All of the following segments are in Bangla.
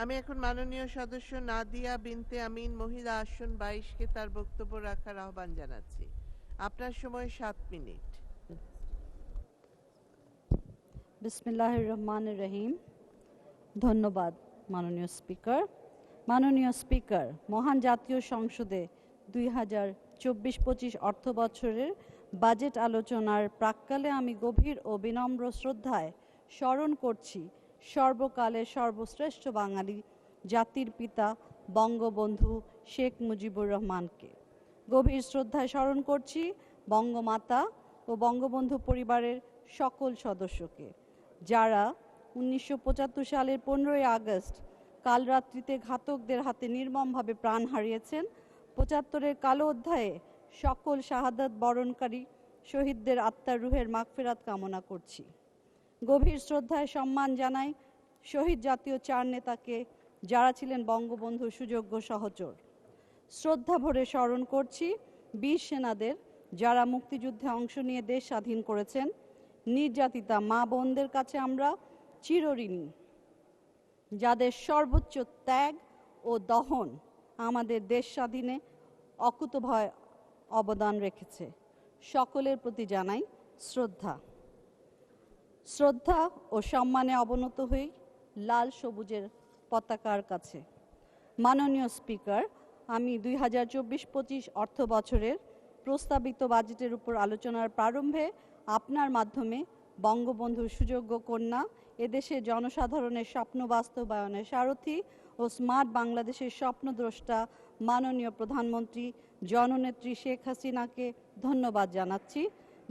আমি এখন মাননীয় সদস্য নাদিয়া বিনতে আমিন মহিলা আসন 22-কে তার বক্তব্য রাখার আহ্বান জানাচ্ছি। আপনার সময় 7 মিনিট। বিসমিল্লাহির রহমানির রহিম। ধন্যবাদ মাননীয় স্পিকার। মাননীয় স্পিকার, মহান জাতীয় সংসদে 2024-25 অর্থ বছরের বাজেট আলোচনার প্রাক্কালে আমি গভীর ও বিনম্র শ্রদ্ধায় স্মরণ করছি সর্বকালের সর্বশ্রেষ্ঠ বাঙালি জাতির পিতা বঙ্গবন্ধু শেখ মুজিবুর রহমানকে। গভীর শ্রদ্ধায় স্মরণ করছি বঙ্গমাতা ও বঙ্গবন্ধু পরিবারের সকল সদস্যকে, যারা 1975 সালের 15ই আগস্ট কালরাত্রিতে ঘাতকদের হাতে নির্মমভাবে প্রাণ হারিয়েছেন। 75-এর কালো অধ্যায়ে সকল শাহাদাত বরণকারী শহীদদের আত্মার রুহের মাগফিরাত কামনা করছি। গভীর শ্রদ্ধায় সম্মান জানাই শহীদ জাতীয় 4 নেতাকে, যারা ছিলেন বঙ্গবন্ধুর সুযোগ্য সহচর। শ্রদ্ধা ভরে স্মরণ করছি বীর সেনাদের, যারা মুক্তিযুদ্ধে অংশ নিয়ে দেশ স্বাধীন করেছেন। নির্যাতিতা মা বোনদের কাছে আমরা চিরঋণী, যাদের সর্বোচ্চ ত্যাগ ও দহন আমাদের দেশ স্বাধীনে অকুতোভয় অবদান রেখেছে। সকলের প্রতি জানাই শ্রদ্ধা ও সম্মানে অবনত হই লাল সবুজের পতাকার কাছে। মাননীয় স্পিকার, আমি 2024-25 অর্থ বছরের প্রস্তাবিত বাজেটের উপর আলোচনার প্রারম্ভে আপনার মাধ্যমে বঙ্গবন্ধুর সুযোগ্য কন্যা, এদেশের জনসাধারণের স্বপ্ন বাস্তবায়নের সারথি ও স্মার্ট বাংলাদেশের স্বপ্নদ্রষ্টা মাননীয় প্রধানমন্ত্রী জননেত্রী শেখ হাসিনাকে ধন্যবাদ জানাচ্ছি,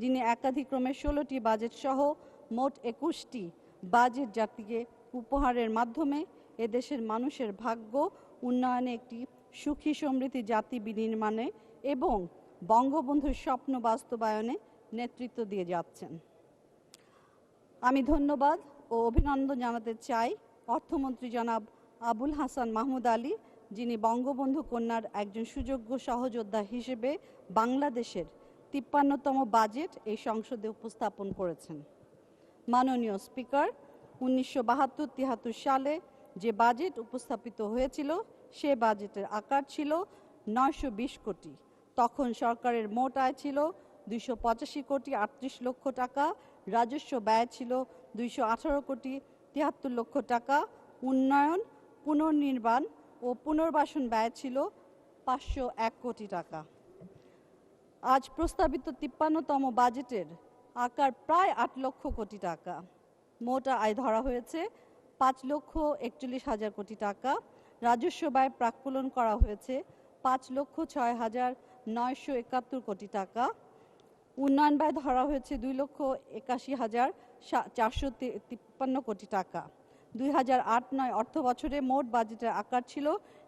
যিনি একাধিক্রমে 16টি বাজেট সহ মোট 21টি বাজেট জাতিকে উপহারের মাধ্যমে এদেশের মানুষের ভাগ্য উন্নয়নে একটি সুখী সমৃদ্ধি জাতি বিনির্মাণে এবং বঙ্গবন্ধুর স্বপ্ন বাস্তবায়নে নেতৃত্ব দিয়ে যাচ্ছেন। আমি ধন্যবাদ ও অভিনন্দন জানাতে চাই অর্থমন্ত্রী জনাব আবুল হাসান মাহমুদ আলী, যিনি বঙ্গবন্ধু কন্যার একজন সুযোগ্য সহযোদ্ধা হিসেবে বাংলাদেশের 53তম বাজেট এই সংসদে উপস্থাপন করেছেন। মাননীয় স্পিকার, 1972-73 সালে যে বাজেট উপস্থাপিত হয়েছিল সে বাজেটের আকার ছিল 920 কোটি। তখন সরকারের মোট আয় ছিল 285 কোটি 38 লক্ষ টাকা, রাজস্ব ব্যয় ছিল 218 কোটি 73 লক্ষ টাকা, উন্নয়ন, পুনর্নির্মাণ ও পুনর্বাসন ব্যয় ছিল 501 কোটি টাকা। আজ প্রস্তাবিত 53তম বাজেটের আকার প্রায় 8 লক্ষ কোটি টাকা। মোট আয় ধরা হয়েছে 5,41,000 কোটি টাকা। রাজস্ব ব্যয় প্রাক্কলন করা হয়েছে 5,06,971 কোটি টাকা। উন্নয়ন ব্যয় ধরা হয়েছে 2,81,453 কোটি টাকা। 2008-09 অর্থ বছরে মোট বাজেটের আকার ছিল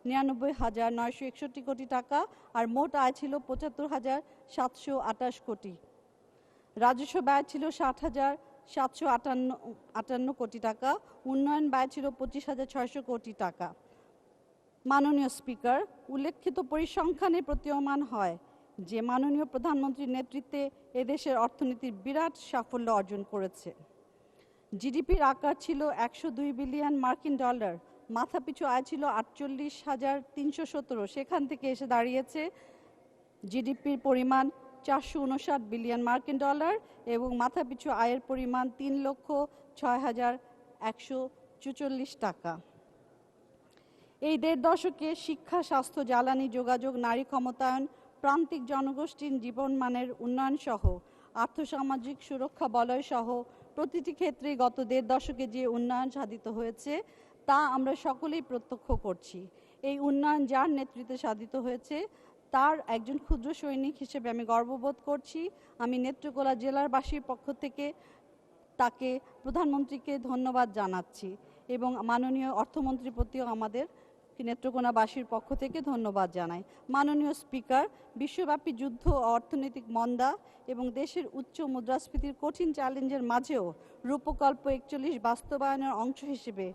99,961 কোটি টাকা আর মোট আয় ছিল 75,728 কোটি। রাজস্ব ব্যয় ছিল 60,758 কোটি টাকা। উন্নয়ন ব্যয় ছিল 25,600 কোটি টাকা। মাননীয় স্পিকার, উল্লেখিত পরিসংখ্যানে প্রতীয়মান হয় যে মাননীয় প্রধানমন্ত্রীর নেতৃত্বে এদেশের অর্থনীতির বিরাট সাফল্য অর্জন করেছে। জিডিপির আকার ছিল 102 বিলিয়ন মার্কিন ডলার, মাথাপিছু আয় ছিল 48,317, সেখান থেকে এসে দাঁড়িয়েছে জিডিপির পরিমাণ 459 বিলিয়ন মার্কিন ডলার এবং মাথাপিছু আয়ের পরিমাণ 3,06,144 টাকা। এই 1.5 দশকে শিক্ষা, স্বাস্থ্য, জ্বালানি, যোগাযোগ, নারী ক্ষমতায়ন, প্রান্তিক জনগোষ্ঠীর জীবনমানের উন্নয়ন সহ আর্থসামাজিক সুরক্ষা বলয় সহ প্রতিটি ক্ষেত্রে গত 1.5 দশকে যে উন্নয়ন সাধিত হয়েছে তা আমরা সকলেই প্রত্যক্ষ করছি। এই উন্নয়ন যার নেতৃত্বে সাধিত হয়েছে তার একজন ক্ষুদ্র সৈনিক হিসেবে আমি গর্ববোধ করছি। আমি নেত্রকোনা জেলারবাসীর পক্ষ থেকে তাকে, প্রধানমন্ত্রীকে ধন্যবাদ জানাচ্ছি এবং মাননীয় অর্থমন্ত্রীর প্রতিও আমাদের নেত্রকোনাবাসীর পক্ষ থেকে ধন্যবাদ জানাই। মাননীয় স্পিকার, বিশ্বব্যাপী যুদ্ধ ও অর্থনৈতিক মন্দা এবং দেশের উচ্চ মুদ্রাস্ফীতির কঠিন চ্যালেঞ্জের মাঝেও রূপকল্প 41 বাস্তবায়নের অংশ হিসেবে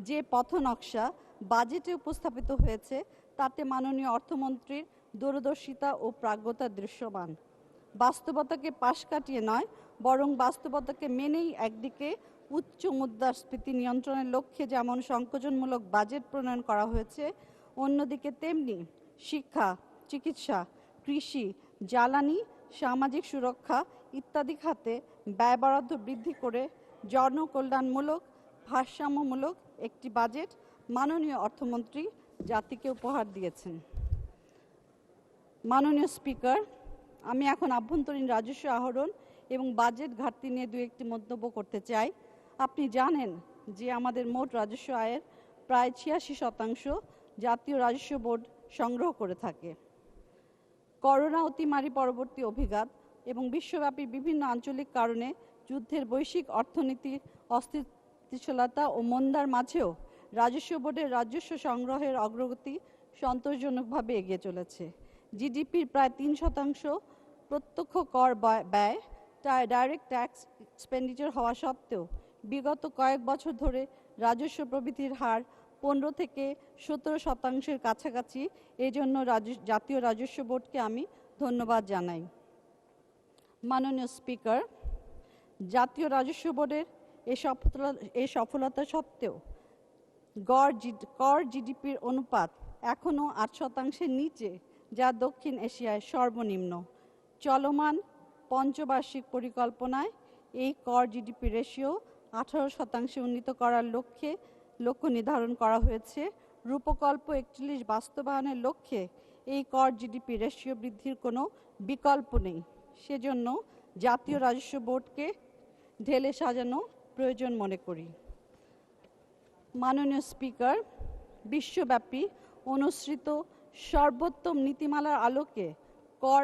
যে পথনকশা বাজেটে উপস্থাপিত হয়েছে তাতে মাননীয় অর্থমন্ত্রীর দূরদর্শিতা ও প্রাজ্ঞতা দৃশ্যমান। বাস্তবতাকে পাশ কাটিয়ে নয়, বরং বাস্তবতাকে মেনেই একদিকে উচ্চ মুদ্রাস্ফীতি নিয়ন্ত্রণের লক্ষ্যে যেমন সংকোচনমূলক বাজেট প্রণয়ন করা হয়েছে, অন্যদিকে তেমনি শিক্ষা, চিকিৎসা, কৃষি, জ্বালানি, সামাজিক সুরক্ষা ইত্যাদি খাতে ব্যয় বরাদ্দ বৃদ্ধি করে জনকল্যাণমূলক, ভারসাম্যমূলক একটি বাজেট মাননীয় অর্থমন্ত্রী জাতিকে উপহার দিয়েছেন। মাননীয় স্পিকার, আমি এখন আভ্যন্তরীণ রাজস্ব আহরণ এবং বাজেট ঘাটতি নিয়ে দু একটি মন্তব্য করতে চাই। আপনি জানেন যে আমাদের মোট রাজস্ব আয়ের প্রায় ৮৬% জাতীয় রাজস্ব বোর্ড সংগ্রহ করে থাকে। করোনা অতিমারি পরবর্তী অভিঘাত এবং বিশ্বব্যাপী বিভিন্ন আঞ্চলিক কারণে যুদ্ধের বৈশ্বিক অর্থনীতির অস্থিতিশীলতা ও মন্দার মাঝেও রাজস্ব বোর্ডের রাজস্ব সংগ্রহের অগ্রগতি সন্তোষজনকভাবে এগিয়ে চলেছে। জিডিপির প্রায় ৩% প্রত্যক্ষ কর ব্যয় ডাইরেক্ট ট্যাক্স এক্সপেন্ডিচার হওয়া সত্ত্বেও বিগত কয়েক বছর ধরে রাজস্ব প্রবৃদ্ধির হার 15 থেকে 17% কাছাকাছি। এই জন্য জাতীয় রাজস্ব বোর্ডকে আমি ধন্যবাদ জানাই। মাননীয় স্পিকার, জাতীয় রাজস্ব বোর্ডের এই সফলতা সত্ত্বেও গড় জিডিপির অনুপাত এখনও 8%-এর নিচে, যা দক্ষিণ এশিয়ায় সর্বনিম্ন। চলমান পঞ্চবার্ষিক পরিকল্পনায় এই কর জিডিপি রেশিও 18%-এ উন্নীত করার লক্ষ্য নির্ধারণ করা হয়েছে। রূপকল্প 41 বাস্তবায়নের লক্ষ্যে এই কর জিডিপি রেশিও বৃদ্ধির কোনো বিকল্প নেই। সেজন্য জাতীয় রাজস্ব বোর্ডকে ঢেলে সাজানো প্রয়োজন মনে করি। মাননীয় স্পিকার, বিশ্বব্যাপী অনুসৃত সর্বোত্তম নীতিমালার আলোকে কর